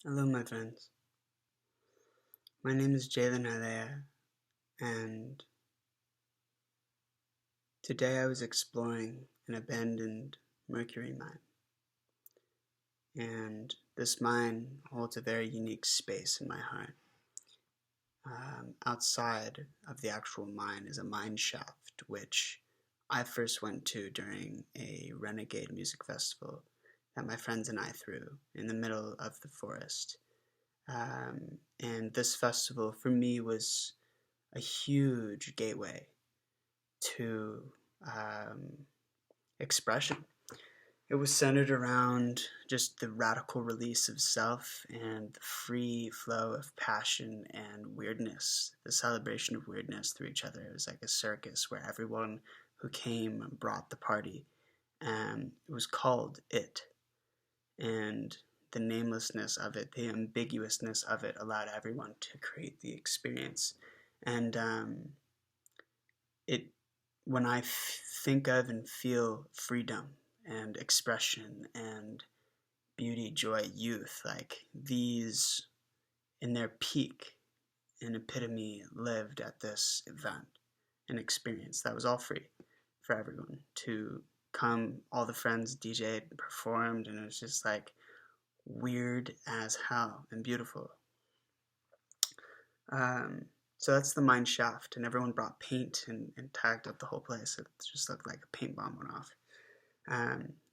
Hello, my friends. My name is Dlea, and today I was exploring an abandoned Mercury mine. And this mine holds a very unique space in my heart. Outside of the actual mine is a mine shaft, which I first went to during a renegade music festival that my friends and I threw in the middle of the forest. And this festival for me was a huge gateway to expression. It was centered around just the radical release of self and the free flow of passion and weirdness, the celebration of weirdness through each other. It was like a circus where everyone who came brought the party. It was called It, and the namelessness of it, the ambiguousness of it, allowed everyone to create the experience. And it when I think of and feel freedom and expression and beauty, joy, youth, like these in their peak and epitome lived at this event, an experience that was all free for everyone to come. All the friends DJ'd and performed, and it was just like weird as hell and beautiful. So that's the mine shaft, and everyone brought paint and tagged up the whole place. It just looked like a paint bomb went off.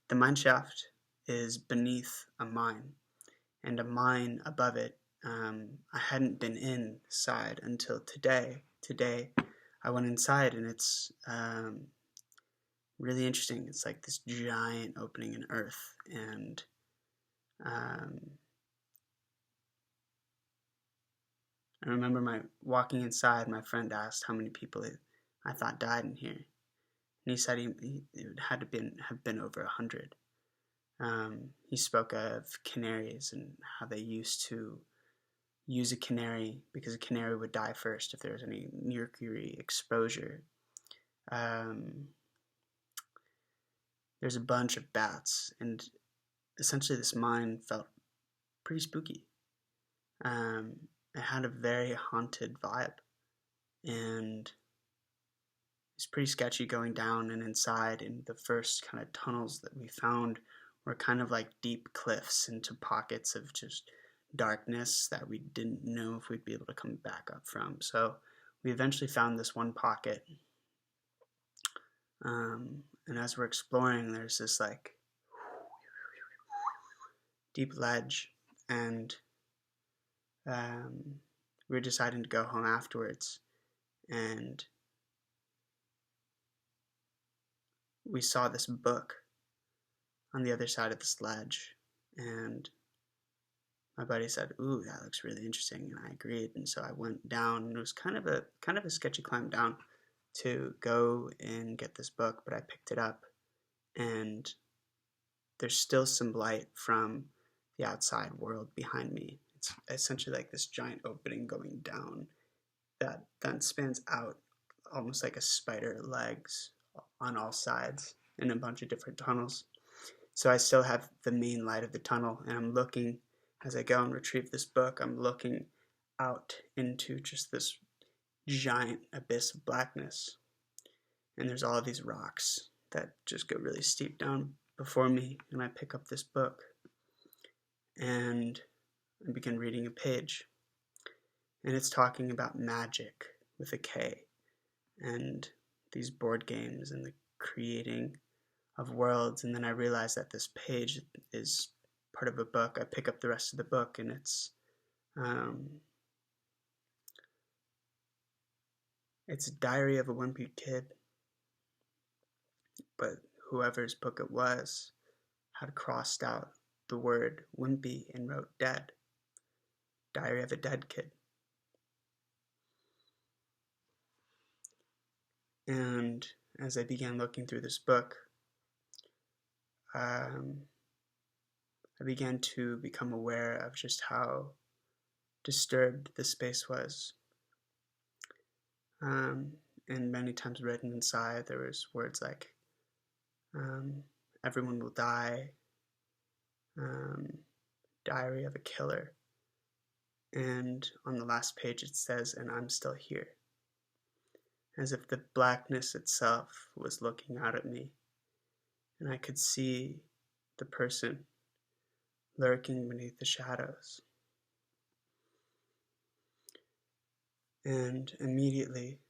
The mine shaft is beneath a mine, and a mine above it. I hadn't been inside until today. Today, I went inside, and it's really interesting. It's like this giant opening in earth, and I remember walking inside. My friend asked how many people I thought died in here, and he said it had to have been over 100. He spoke of canaries and how they used to use a canary because a canary would die first if there was any mercury exposure. There's a bunch of bats, and essentially this mine felt pretty spooky. It had a very haunted vibe, and it's pretty sketchy going down and inside. And the first kind of tunnels that we found were kind of like deep cliffs into pockets of just darkness that we didn't know if we'd be able to come back up from. So we eventually found this one pocket, and as we're exploring, there's this like deep ledge, and we were deciding to go home afterwards, and we saw this book on the other side of this ledge, and my buddy said, "Ooh, that looks really interesting," and I agreed. And so I went down, and it was kind of a sketchy climb down to go and get this book, but I picked it up, and there's still some light from the outside world behind me. It's essentially like this giant opening going down that then spans out almost like a spider legs on all sides in a bunch of different tunnels. So I still have the main light of the tunnel, and I'm looking, as I go and retrieve this book, I'm looking out into just this giant abyss of blackness. And there's all of these rocks that just go really steep down before me, and I pick up this book, and I begin reading a page. And it's talking about magic with a K, and these board games and the creating of worlds. And then I realize that this page is part of a book. I pick up the rest of the book, and it's a diary of a wimpy kid, but whoever's book it was had crossed out the word wimpy and wrote dead. Diary of a dead kid. And as I began looking through this book, I began to become aware of just how disturbed the space was. And many times written inside, there was words like, everyone will die, diary of a killer, And on the last page it says, "And I'm still here," as if the blackness itself was looking out at me, and I could see the person lurking beneath the shadows. And immediately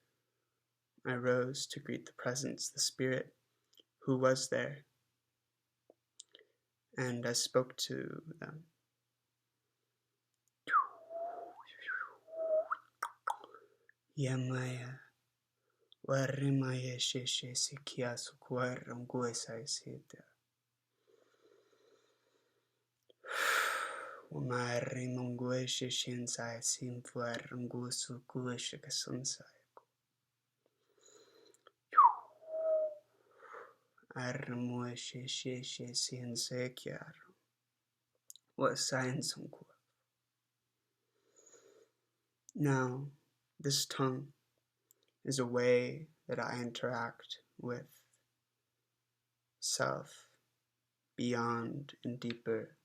I rose to greet the presence, the spirit who was there, and I spoke to them. Yamaya, warimaya sheshe sikia sukwar unguesa isita. Umari mungueshe shinsai simfuar ungusu kueshe kasunsai. Armueshe sheshe sinsekiar. What science ungu. Now, this tongue is a way that I interact with self beyond and deeper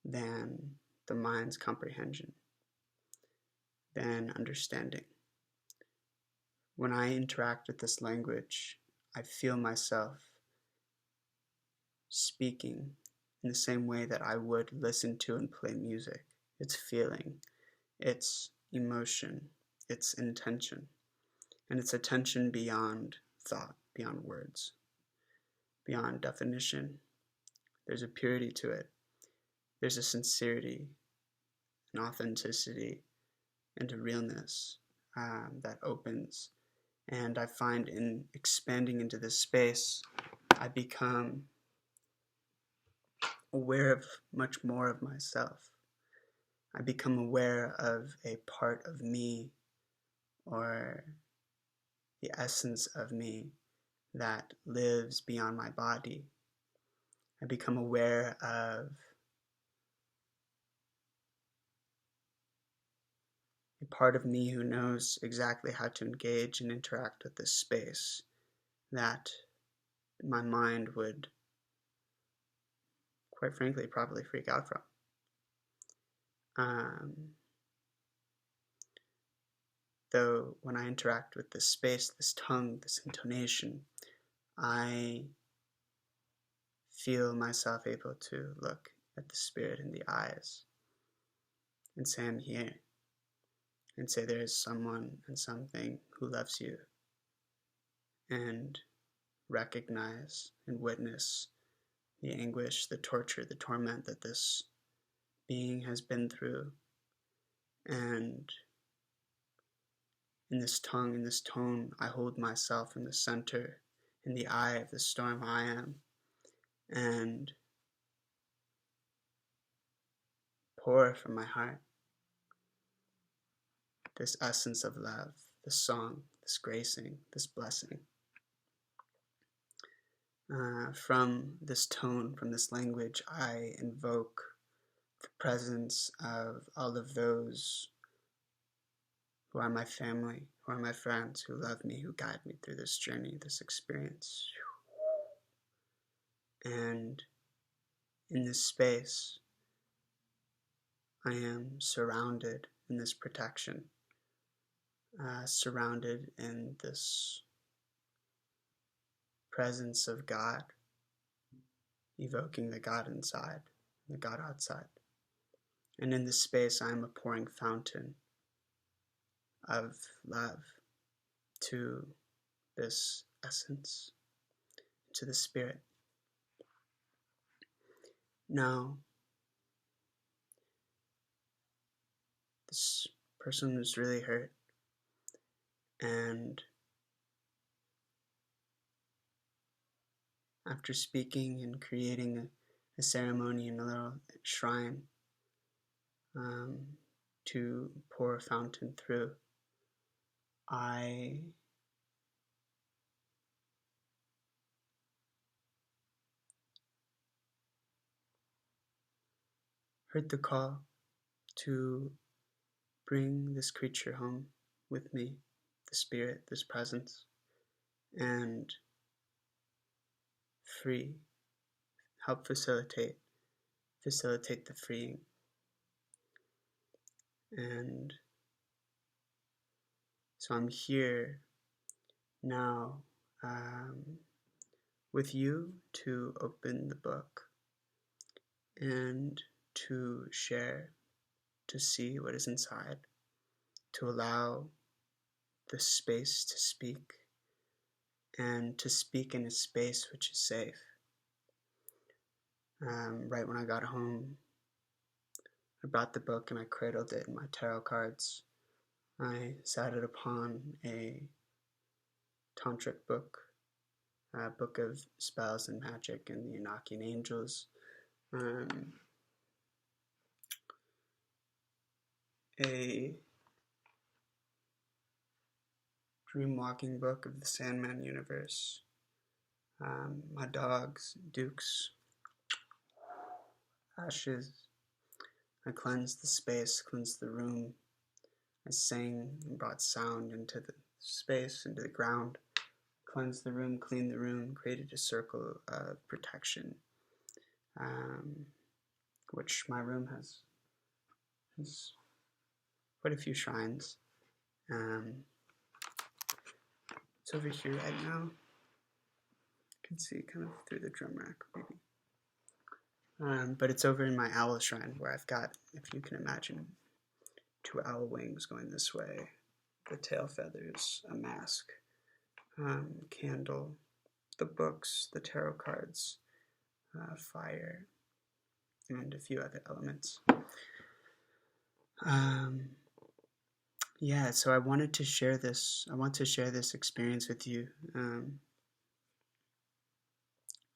than the mind's comprehension, than understanding. When I interact with this language, I feel myself speaking in the same way that I would listen to and play music. It's feeling, it's emotion, it's intention, and it's attention beyond thought, beyond words, beyond definition. There's a purity to it. There's a sincerity, an authenticity, and a realness that opens. And I find in expanding into this space, I become aware of much more of myself. I become aware of a part of me, or the essence of me, that lives beyond my body. I become aware of a part of me who knows exactly how to engage and interact with this space that my mind would, quite frankly, probably freak out from. Though when I interact with this space, this tongue, this intonation, I feel myself able to look at the spirit in the eyes and say, "I'm here," and say there is someone and something who loves you, and recognize and witness the anguish, the torture, the torment that this being has been through. And in this tongue, in this tone, I hold myself in the center, in the eye of the storm I am, and pour from my heart this essence of love, this song, this gracing, this blessing. From this tone, from this language, I invoke the presence of all of those who are my family, who are my friends, who love me, who guide me through this journey, this experience. And in this space, I am surrounded in this protection, surrounded in this presence of God, evoking the God inside, the God outside. And in this space, I am a pouring fountain of love to this essence, to the spirit. Now, this person was really hurt, and after speaking and creating a ceremony in a little shrine to pour a fountain through, I heard the call to bring this creature home with me, the spirit, this presence, and free, help facilitate the freeing. And so I'm here now with you to open the book and to share, to see what is inside, to allow the space to speak, and to speak in a space which is safe. Right when I got home, I brought the book and I cradled it in my tarot cards. I sat it upon a tantric book, a book of spells and magic and the Enochian angels. A dream walking book of the Sandman universe. My dogs, Duke's ashes. I cleansed the space, cleansed the room. I sang and brought sound into the space, into the ground. Cleansed the room, cleaned the room, created a circle of protection, which my room has quite a few shrines. It's over here right now. You can see kind of through the drum rack, maybe. But it's over in my owl shrine where I've got, if you can imagine, 2 owl wings going this way, the tail feathers, a mask, candle, the books, the tarot cards, fire, and a few other elements. Yeah, so I wanted to share this. I want to share this experience with you. I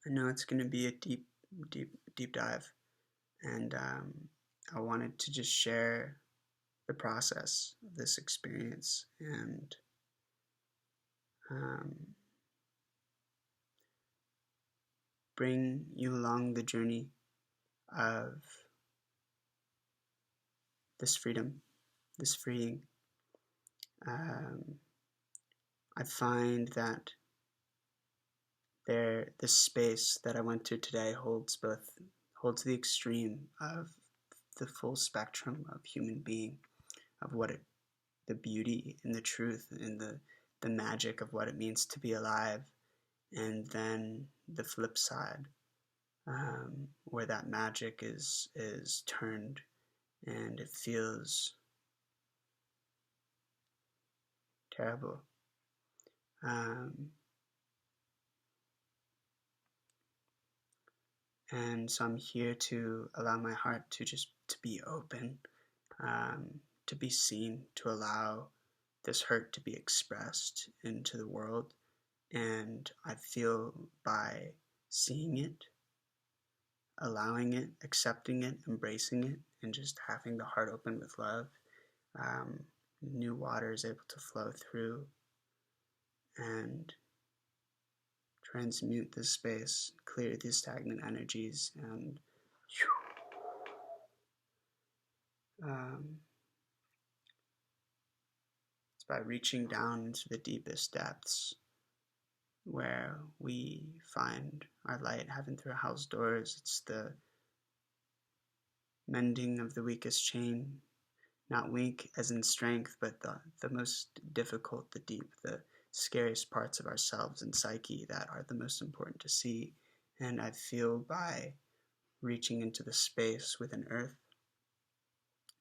know it's going to be a deep dive, and I wanted to just share the process of this experience and bring you along the journey of this freedom, this freeing. I find that this space that I went to today holds the extreme of the full spectrum of human being, of the beauty and the truth and the magic of what it means to be alive, and then the flip side, where that magic is turned and it feels terrible. And so I'm here to allow my heart to be open, to be seen, to allow this hurt to be expressed into the world. And I feel by seeing it, allowing it, accepting it, embracing it, and just having the heart open with love, new water is able to flow through and transmute this space, clear these stagnant energies, and it's by reaching down into the deepest depths where we find our light, heaven through hell's doors. It's the mending of the weakest chain, not weak as in strength, but the most difficult, the deep, the scariest parts of ourselves and psyche that are the most important to see. And I feel by reaching into the space within Earth,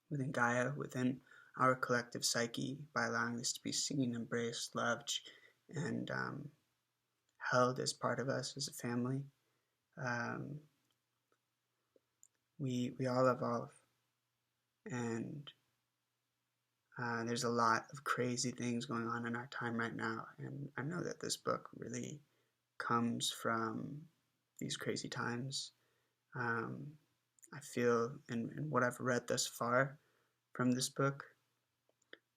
within Gaia, within our collective psyche, by allowing this to be seen, embraced, loved, and held as part of us as a family, we all evolve. And there's a lot of crazy things going on in our time right now, and I know that this book really comes from these crazy times. I feel in what I've read thus far from this book,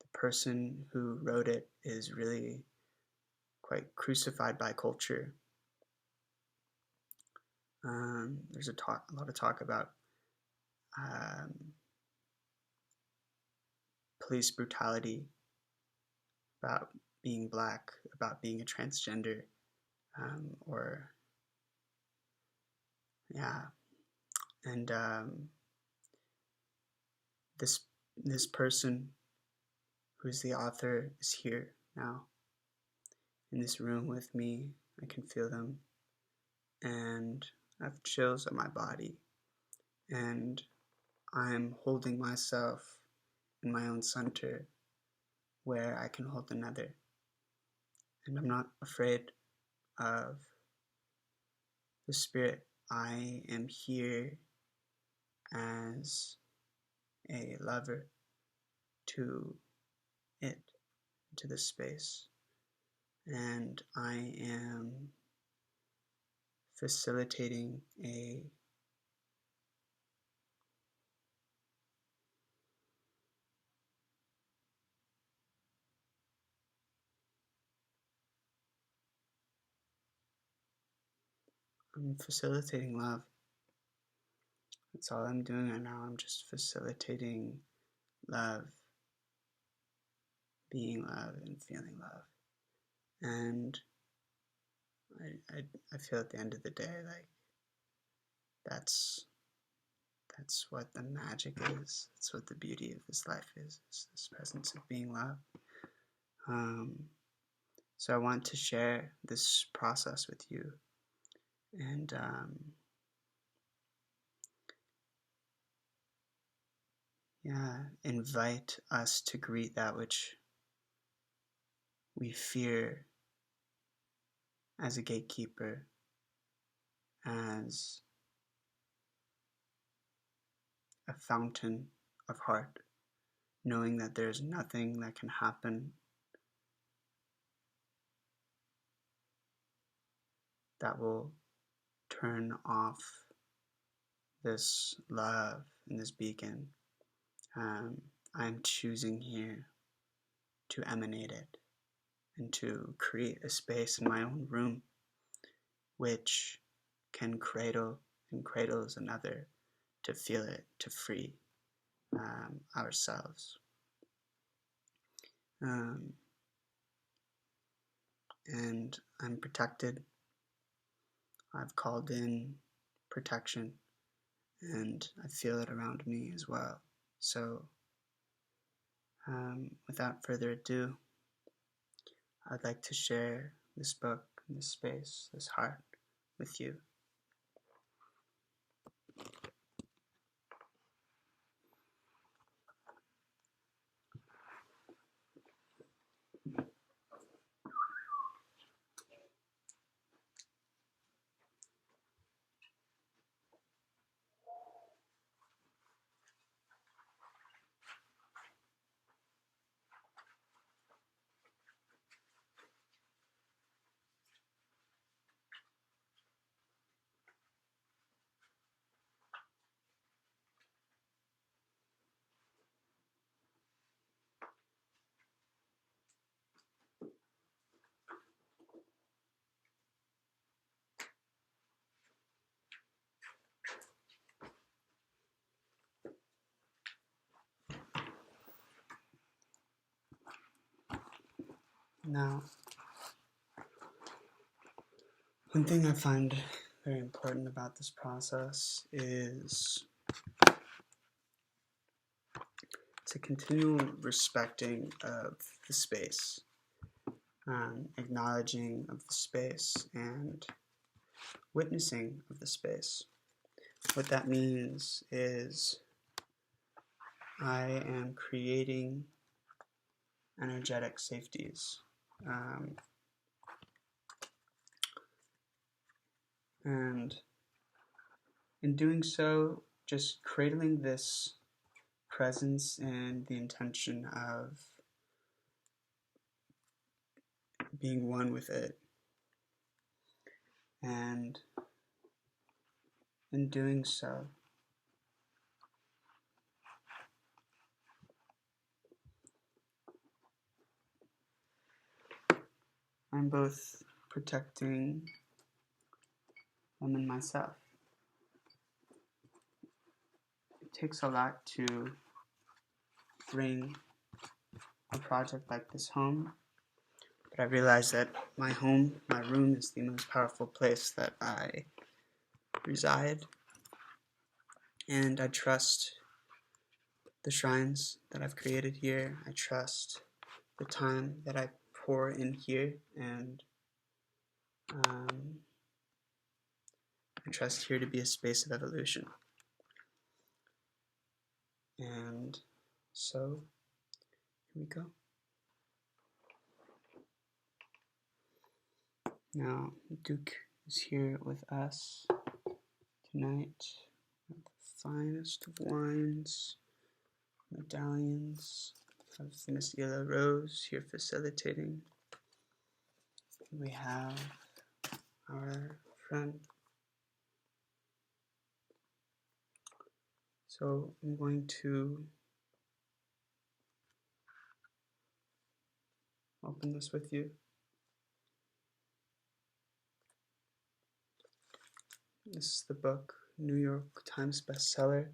the person who wrote it is really quite crucified by culture. There's a lot of talk about police brutality, about being black, about being a transgender, and this person who's the author is here now in this room with me. I can feel them, and I have chills on my body, and I'm holding myself in my own center where I can hold another, and I'm not afraid of the spirit. I am here as a lover to it, to this space, and I am facilitating I'm facilitating love. That's all I'm doing right now. I'm just facilitating love, being love and feeling love. And I feel at the end of the day like that's what the magic is. That's what the beauty of this life is this presence of being love. So I want to share this process with you, and invite us to greet that which we fear as a gatekeeper, as a fountain of heart, knowing that there's nothing that can happen that will turn off this love and this beacon. I'm choosing here to emanate it and to create a space in my own room which can cradle and cradles another to feel it, to free ourselves. And I'm protected. I've called in protection, and I feel it around me as well. So without further ado, I'd like to share this book, this space, this heart with you. Now, one thing I find very important about this process is to continual respecting of the space, acknowledging of the space, and witnessing of the space. What that means is I am creating energetic safeties. And in doing so, just cradling this presence and the intention of being one with it. And in doing so, I'm both protecting them and myself. It takes a lot to bring a project like this home, but I realize that my home, my room, is the most powerful place that I reside, and I trust the shrines that I've created here. I trust the time that I pour in here, and I trust here to be a space of evolution. And so, here we go. Now, Duke is here with us tonight. The finest of wines, medallions of Venezuela Rose here facilitating. We have our friend. So I'm going to open this with you. This is the book, New York Times bestseller,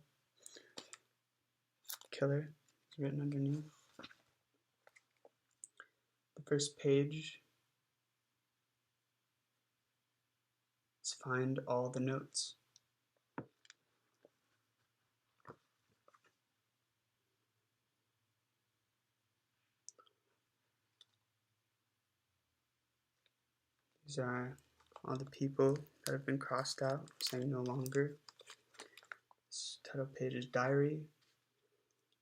Killer, is written underneath. The first page is Find All the Notes. These are all the people that have been crossed out, saying no longer. This title page is Diary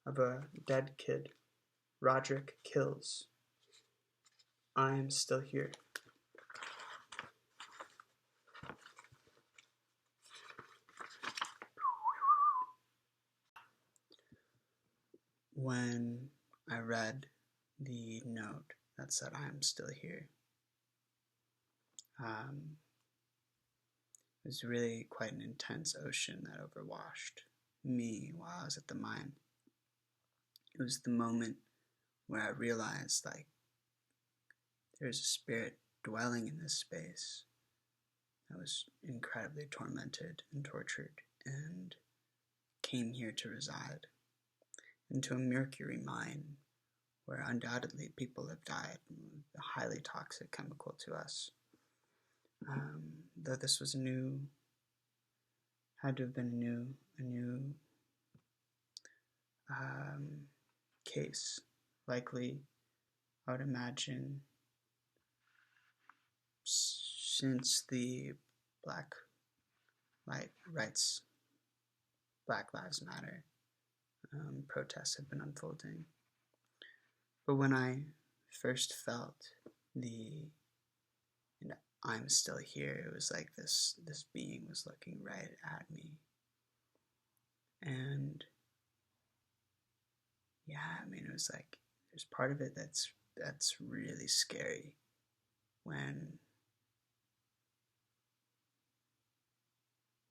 of a Dead Kid. Roderick kills. I am still here. When I read the note that said I am still here, it was really quite an intense ocean that overwashed me while I was at the mine. It was the moment where I realized, like, there's a spirit dwelling in this space that was incredibly tormented and tortured and came here to reside, into a Mercury mine where undoubtedly people have died, a highly toxic chemical to us. Though this was had to have been a new case, likely, I would imagine, since the Black Lives Matter protests have been unfolding. But when I first felt I'm still here, it was like this being was looking right at me. And yeah, I mean, it was like, there's part of it that's really scary when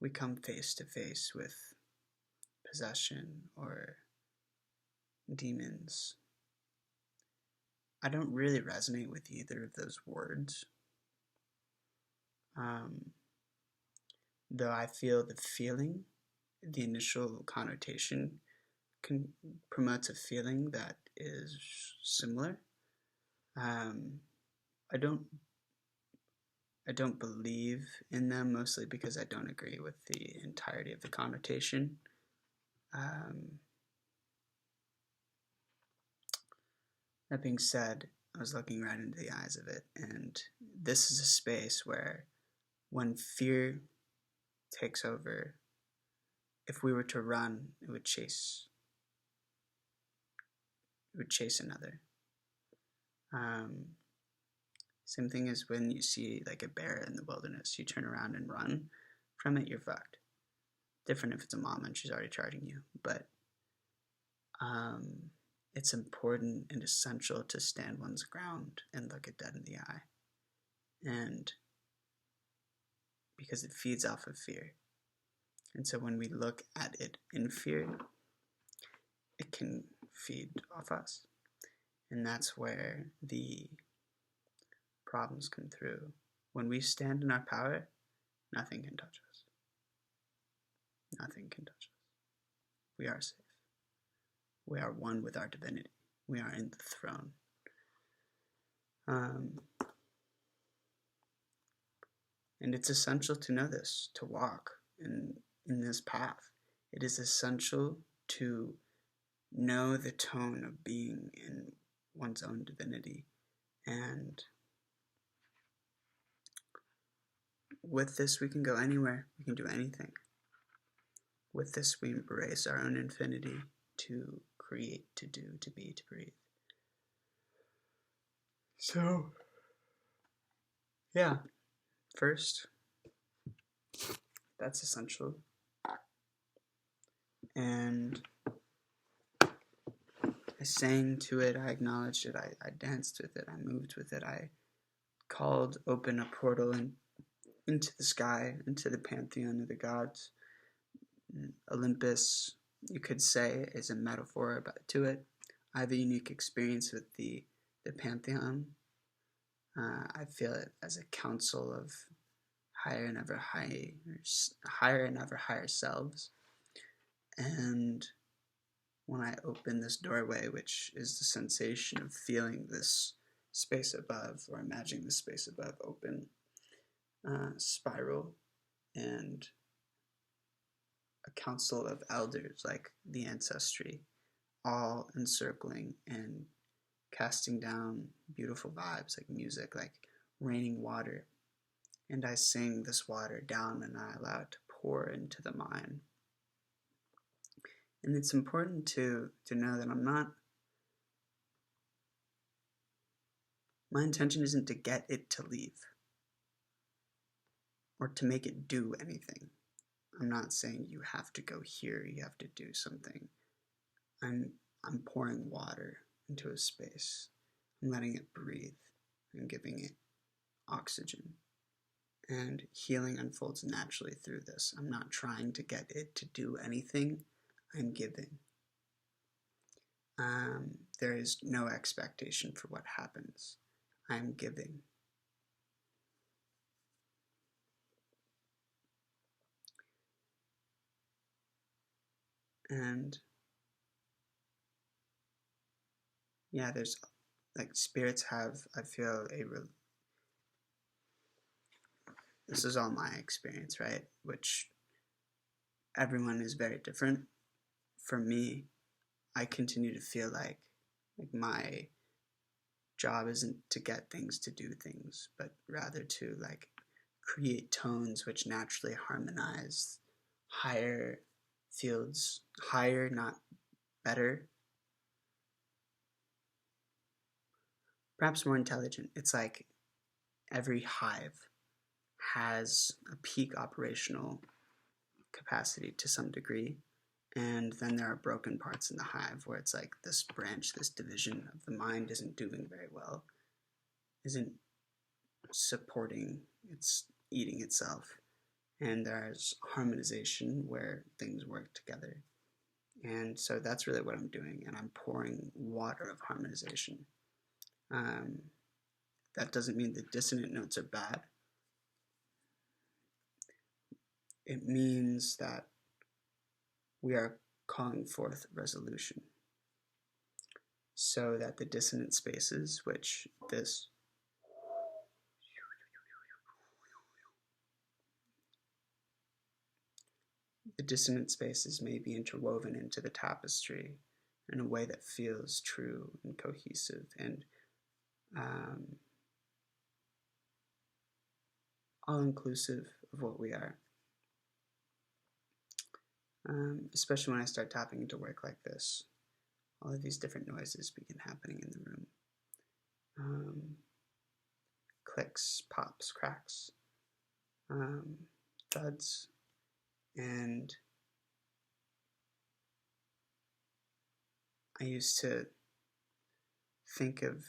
we come face to face with possession or demons. I don't really resonate with either of those words. Though I feel the initial connotation promotes a feeling that is similar. I don't believe in them, mostly because I don't agree with the entirety of the connotation. That being said, I was looking right into the eyes of it, and this is a space where when fear takes over, if we were to run, it would chase another. Same thing as when you see like a bear in the wilderness, you turn around and run from it, you're fucked. Different if it's a mom and she's already charging you, but it's important and essential to stand one's ground and look it dead in the eye. And because it feeds off of fear. And so when we look at it in fear, it can feed off us. And that's where the problems come through. When we stand in our power, nothing can touch us. Nothing can touch us. We are safe. We are one with our divinity. We are in the throne. And it's essential to know this, to walk in this path. It is essential to know the tone of being in one's own divinity. And with this, we can go anywhere. We can do anything. With this, we embrace our own infinity to create, to do, to be, to breathe. So, yeah, first, that's essential. And I sang to it, I acknowledged it, I danced with it, I moved with it, I called open a portal into the sky, into the pantheon of the gods. Olympus, you could say, is a metaphor to it. I have a unique experience with the pantheon. I feel it as a council of higher and ever higher selves. And when I open this doorway, which is the sensation of feeling this space above, or imagining the space above open, spiral, and a council of elders, like the ancestry, all encircling and casting down beautiful vibes, like music, like raining water. And I sing this water down and I allow it to pour into the mind. And it's important to know that my intention isn't to get it to leave or to make it do anything. I'm not saying you have to go here, you have to do something. I'm pouring water into a space. I'm letting it breathe and giving it oxygen. And healing unfolds naturally through this. I'm not trying to get it to do anything. I'm giving. There is no expectation for what happens. I'm giving. And yeah, there's like spirits have, I feel, this is all my experience, right? Which everyone is very different. For me, I continue to feel like my job isn't to get things to do things, but rather to like create tones which naturally harmonize higher fields, higher, not better, perhaps more intelligent. It's like every hive has a peak operational capacity to some degree, and then there are broken parts in the hive where it's like this branch, this division of the mind isn't doing very well, isn't supporting, it's eating itself. And there's harmonization where things work together. And so that's really what I'm doing, and I'm pouring water of harmonization. That doesn't mean the dissonant notes are bad. It means that we are calling forth resolution so that the dissonant spaces, which the dissonant spaces may be interwoven into the tapestry in a way that feels true and cohesive and all-inclusive of what we are. Especially when I start tapping into work like this, all of these different noises begin happening in the room. Clicks, pops, cracks, thuds, and I used to think of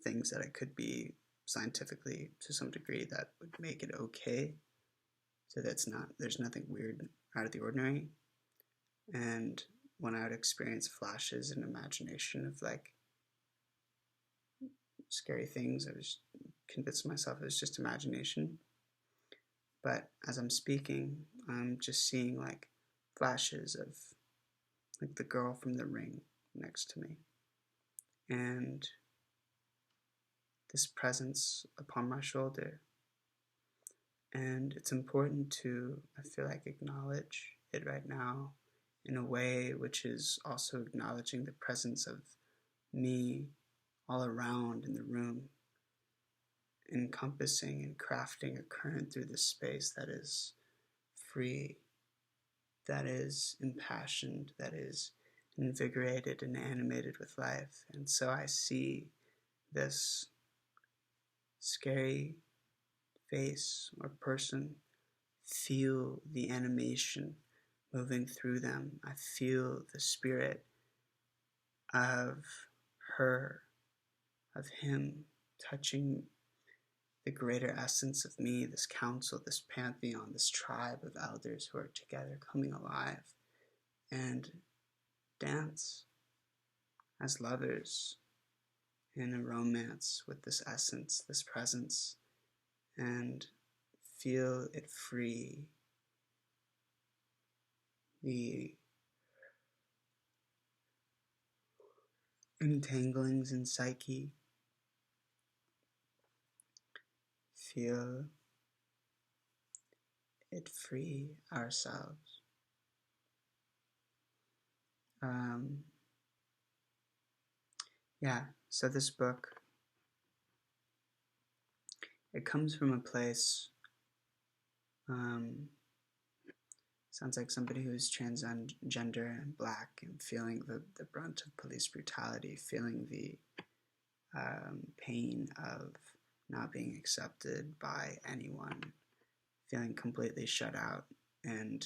things that it could be scientifically to some degree that would make it okay, so that's not, there's nothing weird out of the ordinary. And when I would experience flashes in imagination of like scary things, I was convinced myself it was just imagination. But as I'm speaking, I'm just seeing like flashes of like the girl from The Ring next to me, and this presence upon my shoulder. And it's important to, I feel like, acknowledge it right now in a way which is also acknowledging the presence of me all around in the room, encompassing and crafting a current through this space that is free, that is impassioned, that is invigorated and animated with life. And so I see this scary face or person, feel the animation moving through them. I feel the spirit of her, of him, touching the greater essence of me, this council, this pantheon, this tribe of elders who are together coming alive and dance as lovers in a romance with this essence, this presence, and feel it free the entanglings in psyche, feel it free ourselves. So this book, it comes from a place, sounds like somebody who's transgender and black and feeling the brunt of police brutality, feeling the pain of not being accepted by anyone, feeling completely shut out. And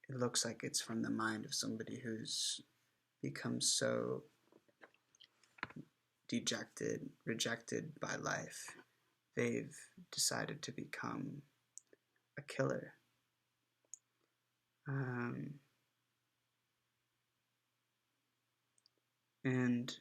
it looks like it's from the mind of somebody who's become so dejected, rejected by life, they've decided to become a killer. And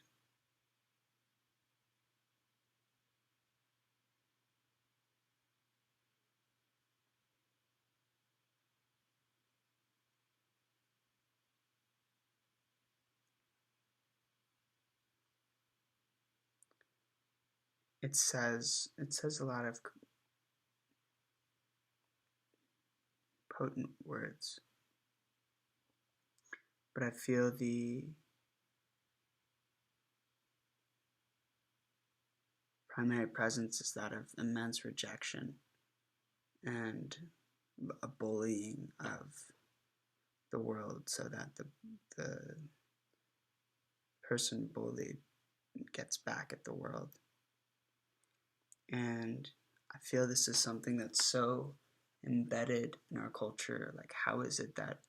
it says a lot of potent words, but I feel the primary presence is that of immense rejection and a bullying of the world, so that the person bullied gets back at the world. And I feel this is something that's so embedded in our culture. Like, how is it that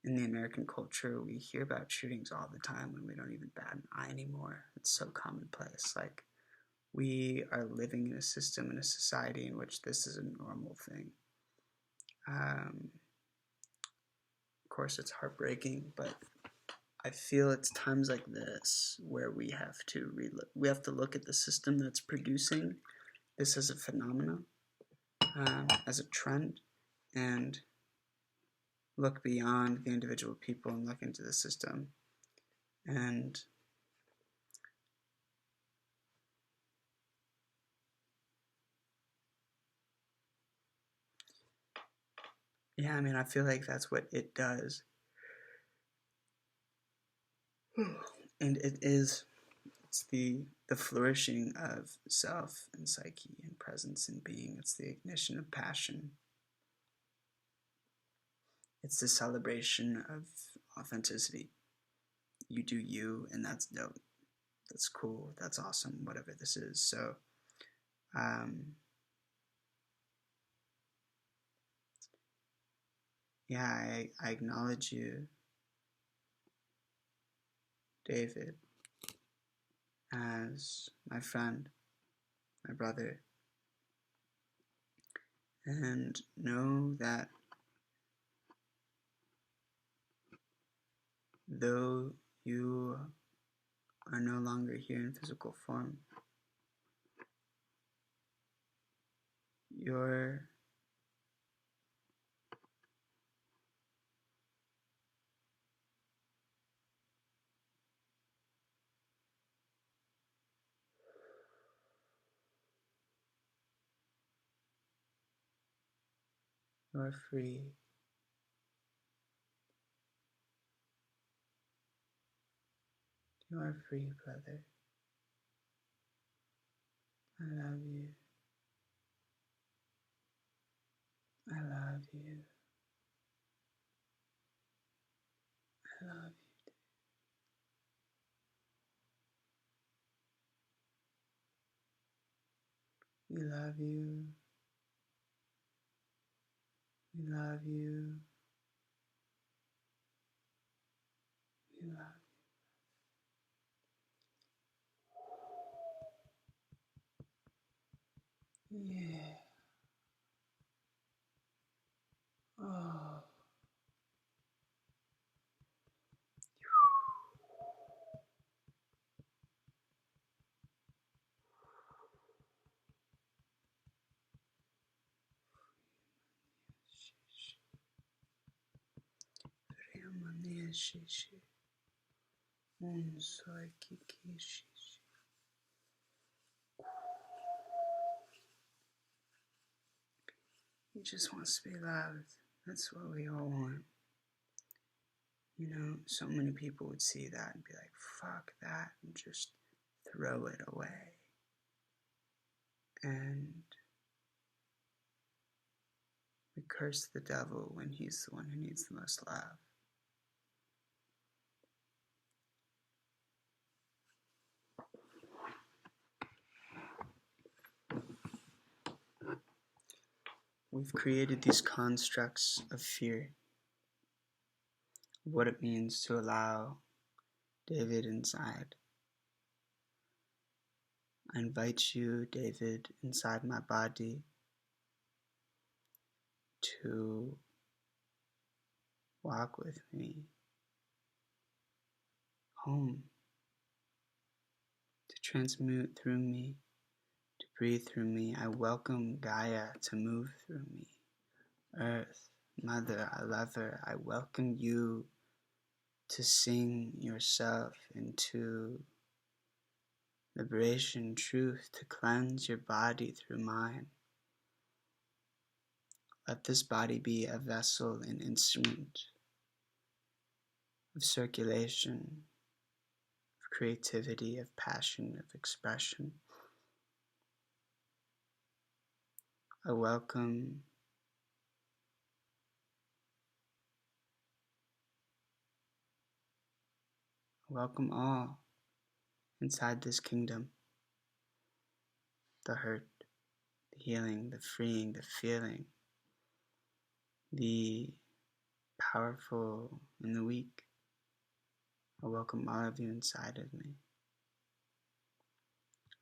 in the American culture we hear about shootings all the time when we don't even bat an eye anymore? It's so commonplace. Like, we are living in a system, in a society in which this is a normal thing. Of course, it's heartbreaking, but I feel it's times like this where we have to look at the system that's producing this as a phenomenon, as a trend, and look beyond the individual people and look into the system. And I feel like that's what it does. And it's the flourishing of self and psyche and presence and being. It's the ignition of passion. It's the celebration of authenticity. You do you, and that's dope. That's cool. That's awesome, whatever this is. So, I acknowledge you, David, as my friend, my brother, and know that though you are no longer here in physical form, you are free. You are free, brother. I love you. I love you. I love you. We love you. We love you. We love you. Yeah. Oh. Remania shishi. Unsoi kiki shishi. He just wants to be loved. That's what we all want. You know, so many people would see that and be like, fuck that, and just throw it away. And we curse the devil when he's the one who needs the most love. We've created these constructs of fear, what it means to allow David inside. I invite you, David, inside my body to walk with me home, to transmute through me, to breathe through me. I welcome Gaia to move through me. Earth, Mother, I love her. I welcome you to sing yourself into liberation, truth, to cleanse your body through mine. Let this body be a vessel, an instrument of circulation, of creativity, of passion, of expression. I welcome all inside this kingdom. The hurt, the healing, the freeing, the feeling, the powerful and the weak. I welcome all of you inside of me.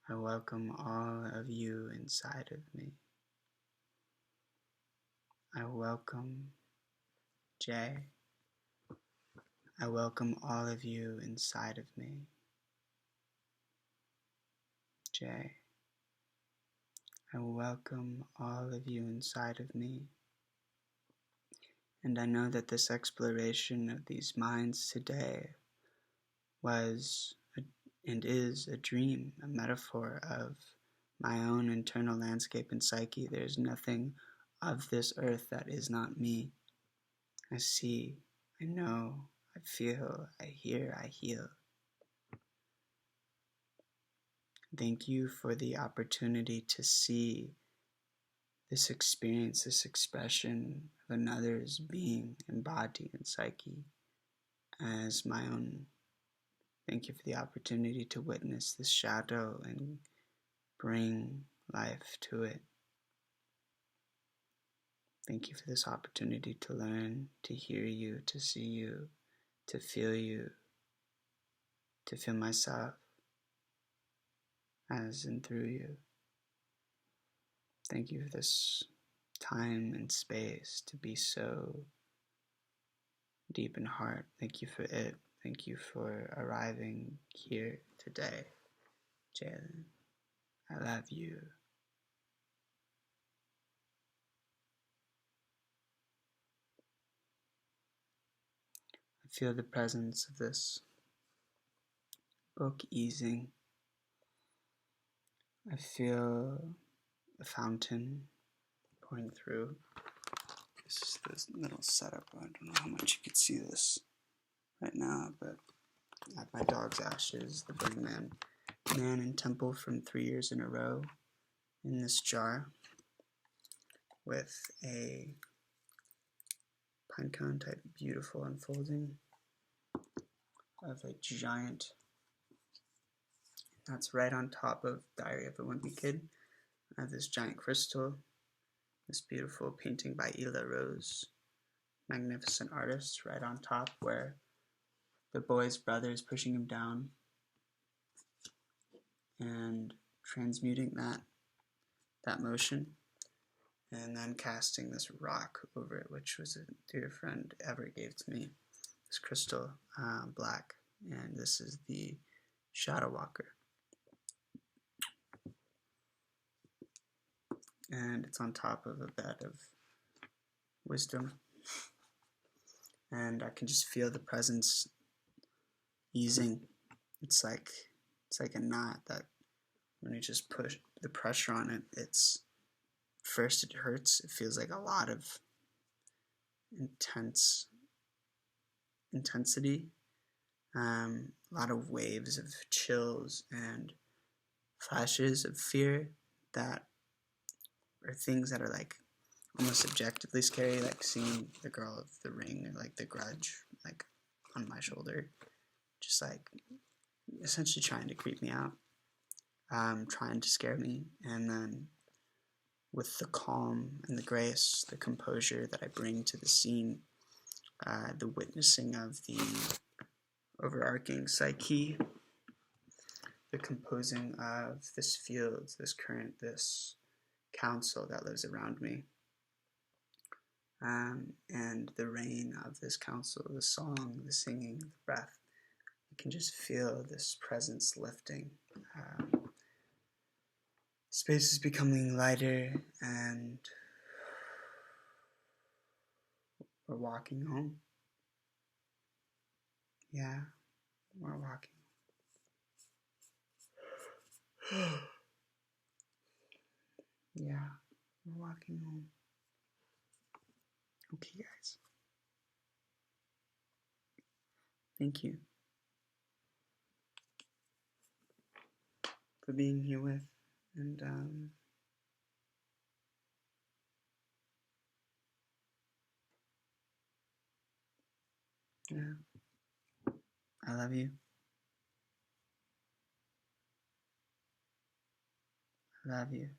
I welcome all of you inside of me. I welcome Jay. I welcome all of you inside of me. Jay. I welcome all of you inside of me. And I know that this exploration of these minds today was and is a dream, a metaphor of my own internal landscape and psyche. There's nothing of this earth that is not me. I see, I know, I feel, I hear, I heal. Thank you for the opportunity to see this experience, this expression of another's being and body and psyche as my own. Thank you for the opportunity to witness this shadow and bring life to it. Thank you for this opportunity to learn, to hear you, to see you, to feel myself as and through you. Thank you for this time and space to be so deep in heart. Thank you for it. Thank you for arriving here today, Jalen. I love you. I feel the presence of this book easing. I feel a fountain pouring through. This is this little setup. I don't know how much you can see this right now, but at my dog's ashes, the Burning Man in temple from 3 years in a row in this jar with a pinecone type beautiful unfolding of a giant. That's right on top of Diary of a Wimpy Kid. I have this giant crystal, this beautiful painting by Ela Rose, magnificent artist, right on top where the boy's brother is pushing him down and transmuting that motion, and then casting this rock over it, which was a dear friend ever gave to me. This crystal, black, and this is the Shadow Walker. And it's on top of a bed of wisdom. And I can just feel the presence easing. It's like a knot that when you just push the pressure on it, first it hurts. It feels like a lot of intensity, a lot of waves of chills and flashes of fear that are things that are like almost objectively scary, like seeing the girl of The Ring or like The Grudge like on my shoulder, just like essentially trying to creep me out, trying to scare me. And then with the calm and the grace, the composure that I bring to the scene, the witnessing of the overarching psyche, the composing of this field, this current, this council that lives around me, and the reign of this council, the song, the singing, the breath. You can just feel this presence lifting. Space is becoming lighter, and we're walking home. Yeah, we're walking. Yeah, we're walking home. Okay, guys. Thank you for being here with, and yeah, I love you. I love you.